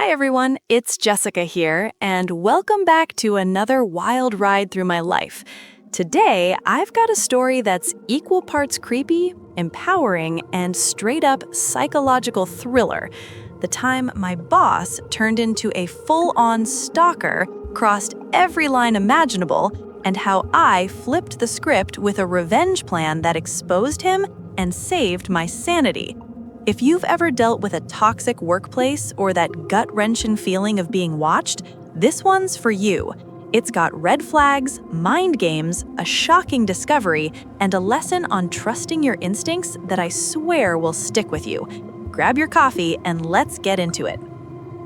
Hi everyone, it's Jessica here, and welcome back to another wild ride through my life. Today, I've got a story that's equal parts creepy, empowering, and straight-up psychological thriller. The time my boss turned into a full-on stalker, crossed every line imaginable, and how I flipped the script with a revenge plan that exposed him and saved my sanity. If you've ever dealt with a toxic workplace or that gut-wrenching feeling of being watched, this one's for you. It's got red flags, mind games, a shocking discovery, and a lesson on trusting your instincts that I swear will stick with you. Grab your coffee and let's get into it.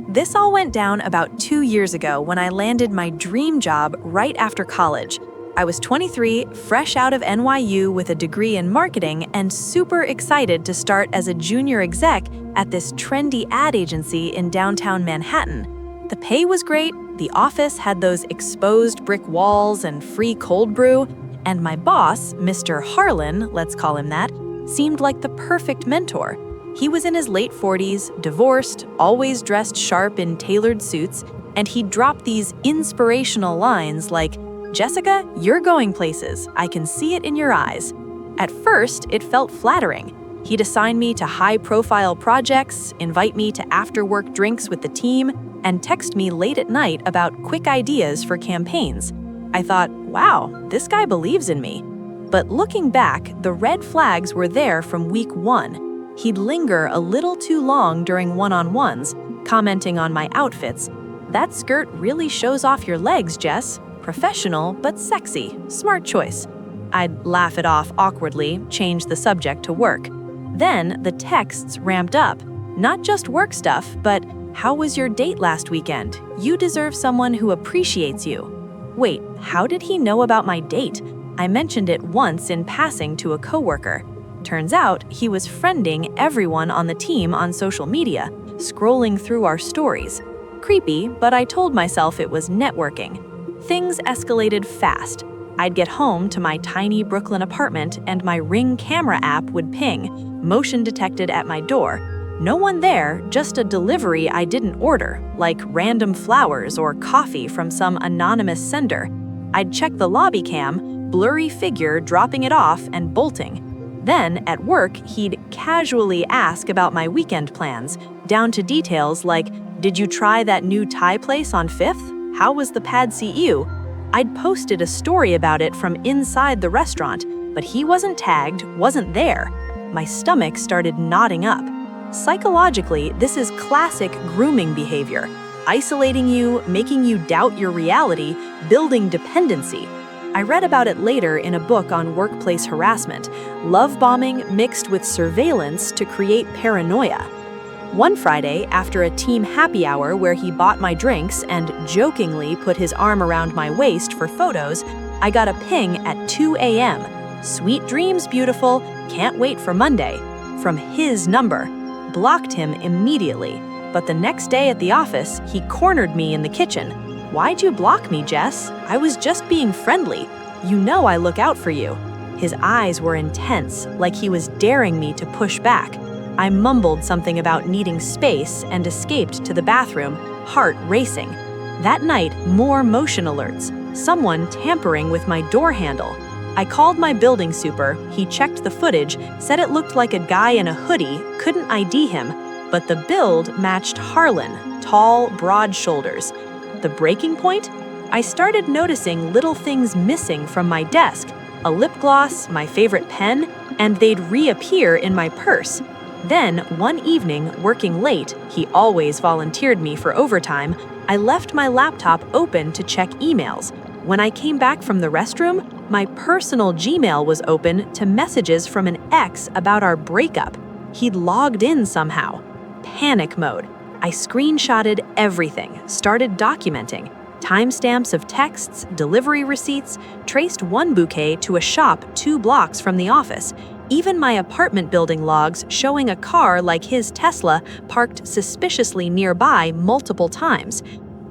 This all went down about 2 years ago when I landed my dream job right after college. I was 23, fresh out of NYU with a degree in marketing, and super excited to start as a junior exec at this trendy ad agency in downtown Manhattan. The pay was great, the office had those exposed brick walls and free cold brew, and my boss, Mr. Harlan, let's call him that, seemed like the perfect mentor. He was in his late 40s, divorced, always dressed sharp in tailored suits, and he'd drop these inspirational lines like, "Jessica, you're going places. I can see it in your eyes." At first, it felt flattering. He'd assign me to high-profile projects, invite me to after-work drinks with the team, and text me late at night about quick ideas for campaigns. I thought, wow, this guy believes in me. But looking back, the red flags were there from week one. He'd linger a little too long during one-on-ones, commenting on my outfits. "That skirt really shows off your legs, Jess. Professional, but sexy. Smart choice." I'd laugh it off awkwardly, change the subject to work. Then the texts ramped up. Not just work stuff, but "How was your date last weekend? You deserve someone who appreciates you." Wait, how did he know about my date? I mentioned it once in passing to a coworker. Turns out he was friending everyone on the team on social media, scrolling through our stories. Creepy, but I told myself it was networking. Things escalated fast. I'd get home to my tiny Brooklyn apartment and my Ring camera app would ping, motion detected at my door. No one there, just a delivery I didn't order, like random flowers or coffee from some anonymous sender. I'd check the lobby cam, blurry figure dropping it off and bolting. Then, at work, he'd casually ask about my weekend plans, down to details like, "Did you try that new Thai place on 5th? How was the pad see ew?" I'd posted a story about it from inside the restaurant, but he wasn't tagged, wasn't there. My stomach started knotting up. Psychologically, this is classic grooming behavior. Isolating you, making you doubt your reality, building dependency. I read about it later in a book on workplace harassment, love bombing mixed with surveillance to create paranoia. One Friday, after a team happy hour where he bought my drinks and jokingly put his arm around my waist for photos, I got a ping at 2 a.m. "Sweet dreams, beautiful. Can't wait for Monday." From his number. Blocked him immediately. But the next day at the office, he cornered me in the kitchen. "Why'd you block me, Jess? I was just being friendly. You know I look out for you." His eyes were intense, like he was daring me to push back. I mumbled something about needing space and escaped to the bathroom, heart racing. That night, more motion alerts. Someone tampering with my door handle. I called my building super, he checked the footage, said it looked like a guy in a hoodie, couldn't ID him, but the build matched Harlan, tall, broad shoulders. The breaking point? I started noticing little things missing from my desk. A lip gloss, my favorite pen, and they'd reappear in my purse. Then, one evening, working late, he always volunteered me for overtime, I left my laptop open to check emails. When I came back from the restroom, my personal Gmail was open to messages from an ex about our breakup. He'd logged in somehow. Panic mode. I screenshotted everything, started documenting. Timestamps of texts, delivery receipts, traced one bouquet to a shop 2 blocks from the office. Even my apartment building logs showing a car like his Tesla parked suspiciously nearby multiple times.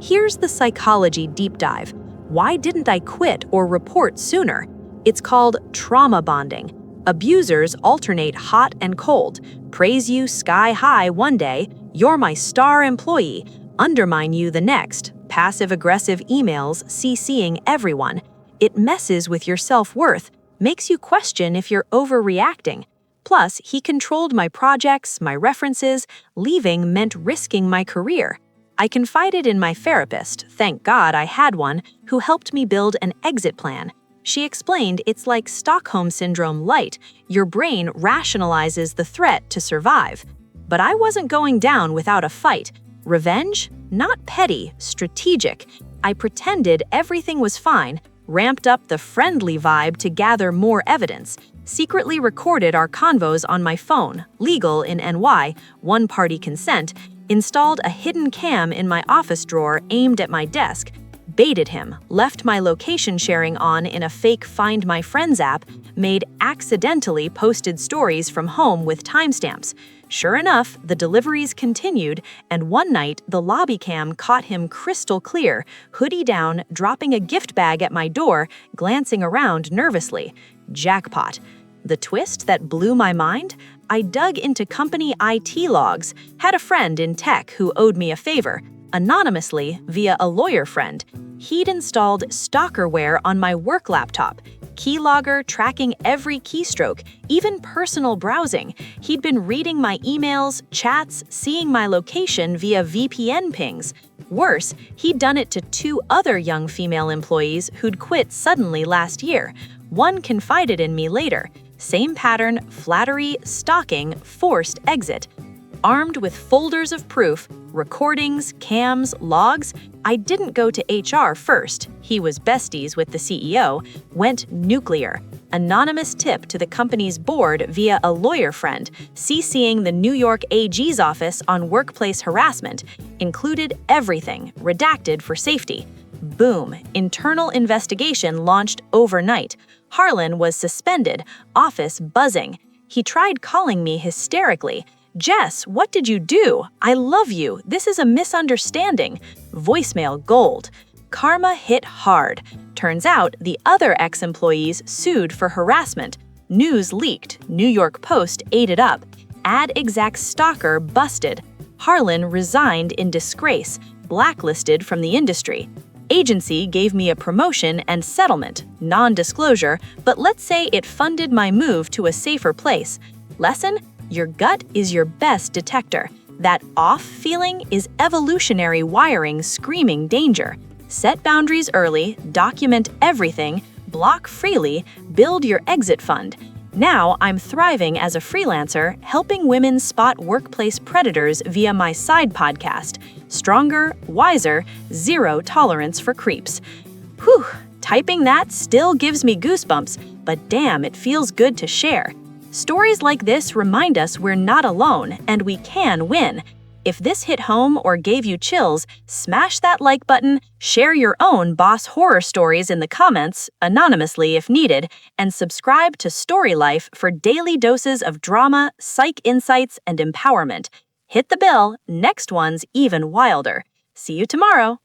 Here's the psychology deep dive. Why didn't I quit or report sooner? It's called trauma bonding. Abusers alternate hot and cold. Praise you sky high one day, you're my star employee. undermine you the next, passive-aggressive emails CCing everyone. It messes with your self-worth, makes you question if you're overreacting. Plus, he controlled my projects, my references. Leaving meant risking my career. I confided in my therapist, thank God I had one, who helped me build an exit plan. She explained it's like Stockholm Syndrome light. Your brain rationalizes the threat to survive. But I wasn't going down without a fight. Revenge? Not petty, strategic. I pretended everything was fine, ramped up the friendly vibe to gather more evidence, secretly recorded our convos on my phone, legal in NY, one-party consent, installed a hidden cam in my office drawer aimed at my desk, baited him, left my location sharing on in a fake Find My Friends app, made accidentally posted stories from home with timestamps. Sure enough, the deliveries continued, and one night the lobby cam caught him crystal clear, hoodie down, dropping a gift bag at my door, glancing around nervously. Jackpot. The twist that blew my mind? I dug into company IT logs, had a friend in tech who owed me a favor, anonymously via a lawyer friend. He'd installed stalkerware on my work laptop, keylogger tracking every keystroke, even personal browsing. He'd been reading my emails, chats, seeing my location via VPN pings. Worse, he'd done it to 2 other young female employees who'd quit suddenly last year. One confided in me later. Same pattern, flattery, stalking, forced exit. Armed with folders of proof, recordings, cams, logs, I didn't go to HR first. He was besties with the CEO, went nuclear. Anonymous tip to the company's board via a lawyer friend, CCing the New York AG's office on workplace harassment, included everything, redacted for safety. Boom, internal investigation launched overnight. Harlan was suspended, office buzzing. He tried calling me hysterically. Jess, what did you do? I love you. This is a misunderstanding. Voicemail gold. Karma hit hard. Turns out the other ex-employees sued for harassment. News leaked. New York Post ate it up. Ad exec stalker busted. Harlan resigned in disgrace, blacklisted from the industry. Agency gave me a promotion and settlement, non-disclosure, but let's say it funded my move to a safer place. Lesson? Your gut is your best detector. That off feeling is evolutionary wiring screaming danger. Set boundaries early, document everything, block freely, build your exit fund. Now I'm thriving as a freelancer, helping women spot workplace predators via my side podcast. Stronger, wiser, zero tolerance for creeps. Whew, typing that still gives me goosebumps, but damn, it feels good to share. Stories like this remind us we're not alone and we can win. If this hit home or gave you chills, smash that like button, share your own boss horror stories in the comments, anonymously if needed, and subscribe to StoryLife for daily doses of drama, psych insights, and empowerment. Hit the bell, next one's even wilder. See you tomorrow.